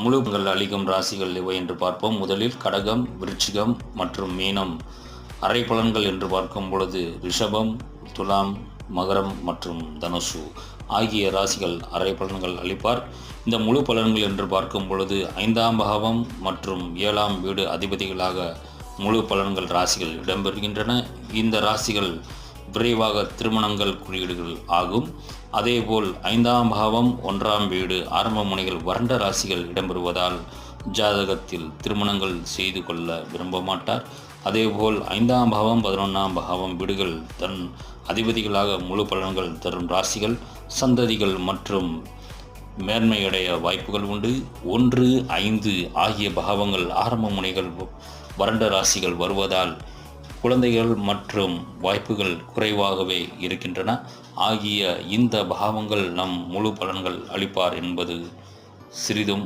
முழு பலன்கள் அளிக்கும் ராசிகள் எவை என்று பார்ப்போம். முதலில் கடகம், விருச்சிகம் மற்றும் மீனம். அரை பலன்கள் என்று பார்க்கும் பொழுது ரிஷபம், துலாம், மகரம் மற்றும் தனுசு ஆகிய ராசிகள் அரை பலன்கள் அளிப்பார். இந்த முழு பலன்கள் என்று பார்க்கும் பொழுது 5ஆம் பாவம் மற்றும் 7ஆம் வீடு அதிபதிகளாக முழு பலன்கள் ராசிகள் இடம்பெறுகின்றன. இந்த ராசிகள் விரைவாக திருமணங்கள் குறியீடுகள் ஆகும். அதேபோல் 5ஆம் பாவம் 1ஆம் வீடு ஆரம்ப முனைகள் வறண்ட ராசிகள் இடம்பெறுவதால் ஜாதகத்தில் திருமணங்கள் செய்து கொள்ள விரும்ப மாட்டார். அதேபோல் 5ஆம் பாவம் 11ஆம் பாவம் வீடுகள் தன் அதிபதிகளாக முழு பலன்கள் தரும் ராசிகள் சந்ததிகள் மற்றும் மேன்மையடைய வாய்ப்புகள் உண்டு. 1, 5 ஆகிய பாவங்கள் ஆரம்ப முனைகள் வறண்ட ராசிகள் வருவதால் குழந்தைகள் மற்றும் வாய்ப்புகள் குறைவாகவே இருக்கின்றன. ஆகிய இந்த பாவங்கள் நம் முழு பலன்கள் அளிப்பார் என்பது சிறிதும்